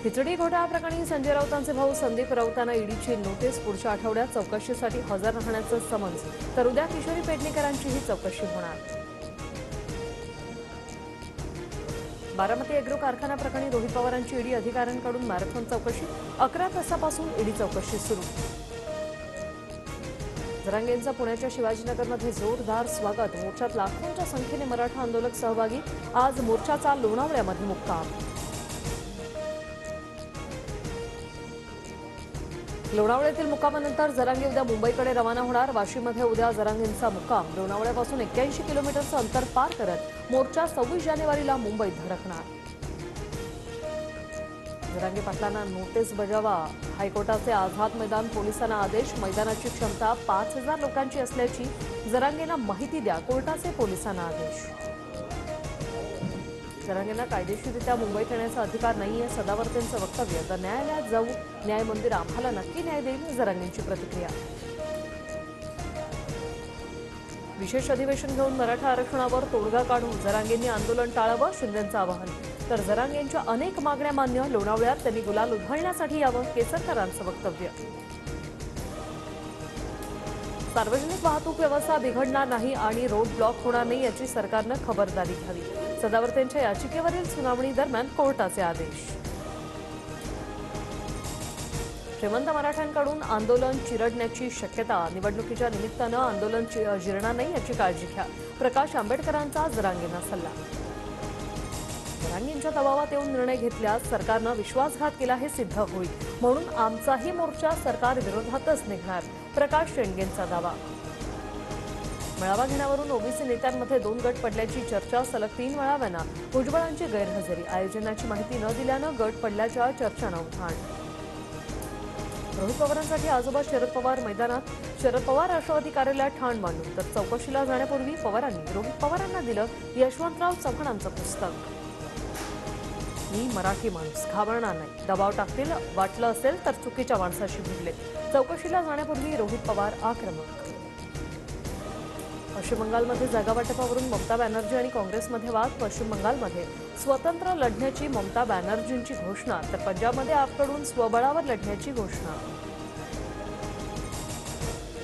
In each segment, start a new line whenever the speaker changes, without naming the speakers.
खिचडी घोटाळा प्रकरणी संजय राऊतांचे भाऊ संदीप राऊतांना ईडीची नोटीस, पुढच्या आठवड्यात चौकशीसाठी हजर राहण्याचं समन्स, तर उद्या किशोरी पेडणेकरांचीही चौकशी होणार। बारामती एग्रो कारखाना प्रकरणी रोहित पवारांची ईडी अधिकाऱ्यांकडून मॅरेथॉन चौकशी, 11 तासापासून ईडी चौकशी सुरू। जरांगेंचं पुण्याच्या शिवाजीनगरमध्ये जोरदार स्वागत, मोर्चात लाखोंच्या संख्येने मराठा आंदोलक सहभागी, आज मोर्चाचा लोणावळ्यामध्ये मुक्काम। लोणावळ्यातील मुक्कामानंतर जरांगे उद्या मुंबईकडे रवाना होणार। वाशीमध्ये उद्या जरांगेंचा मुक्काम, लोणावळ्यापासून 81 किलोमीटरचं अंतर पार करत मोर्चा 26 जानेवारीला मुंबईत धडकणार। जरांगे पाटलांना नोटीस बजावा, हायकोर्टाचे आझाद मैदान पोलिसांना आदेश, मैदानाची क्षमता 5000 लोकांची असल्याची जरांगेंना माहिती द्या, कोर्टाचे पोलिसांना आदेश। जरांगेंना कायदेशीररित्या मुंबईत येण्याचा अधिकार नाहीये, सदावर्तेंचं वक्तव्य, तर न्यायालयात जाऊ, न्यायमंदिर आम्हाला नक्की न्याय देईल, जरांगेंची प्रतिक्रिया। विशेष अधिवेशन घेऊन मराठा आरक्षणावर तोडगा काढून जरांगेंनी आंदोलन टाळावं, शिंदेंचं आवाहन, तर जरांगेंच्या अनेक मागण्या मान्य, लोणावळ्यात त्यांनी गुलाल उधळण्यासाठी यावं, केसरकरांचं वक्तव्य। सार्वजनिक वाहतूक व्यवस्था बिघडणार नाही आणि रोड ब्लॉक होणार नाही याची सरकारनं खबरदारी घ्यावी, सदावर्तेंच्या याचिकेवरील सुनावणी दरम्यान कोर्टाचे आदेश। श्रीमंत मराठ्यांकडून आंदोलन चिरडण्याची शक्यता, निवडणुकीच्या निमित्तानं आंदोलन जिरणार नाही याची काळजी घ्या, प्रकाश आंबेडकरांचा जरांगेंना सल्ला। जरांगेंच्या दबावात येऊन निर्णय घेतल्यास सरकारनं विश्वासघात केला हे सिद्ध होईल, म्हणून आमचाही मोर्चा सरकार विरोधातच निघणार, प्रकाश शेंडगेंचा दावा। मेळावा घेण्यावरून ओबीसी नेत्यांमध्ये 2 गट पडल्याची चर्चा, सलग 3 मेळाव्यांना भुजबळांची गैरहजेरी, आयोजनाची माहिती न दिल्यानं गट पडल्याच्या चर्चांना उधाण। रोहित पवारांसाठी आजोबा शरद पवार मैदानात, शरद पवार राष्ट्रवादी कार्यालयात ठाण मांडून, तर चौकशीला जाण्यापूर्वी पवारांनी रोहित पवारांना दिलं यशवंतराव चव्हाणांचं पुस्तक। मी मराठी माणूस, घाबरणार नाही, दबाव टाकतील वाटलं असेल तर चुकीच्या माणसाशी भिडले, चौकशीला जाण्यापूर्वी रोहित पवार आक्रमक। पश्चिम बंगालमध्ये जागा वाटपावरून ममता बॅनर्जी आणि काँग्रेसमध्ये वाद, पश्चिम बंगालमध्ये स्वतंत्र लढण्याची ममता बॅनर्जींची घोषणा, तर पंजाबमध्ये आपकडून स्वबळावर लढण्याची घोषणा।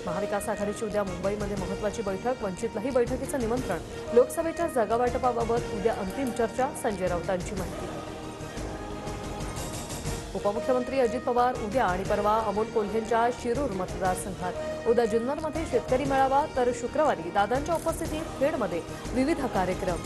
महाविकास आघाडीची उद्या मुंबईमध्ये महत्त्वाची बैठक, वंचितलाही बैठकीचं निमंत्रण, लोकसभेच्या जागा वाटपाबाबत उद्या अंतिम चर्चा, संजय राऊतांची माहिती। उपमुख्यमंत्री अजित पवार उद्या आणि परवा अमोल कोल्हेंच्या शिरूर मतदारसंघात, उद्या जुन्नरमध्ये शेतकरी मेळावा, तर शुक्रवारी दादांच्या उपस्थितीत खेडमध्ये विविध कार्यक्रम।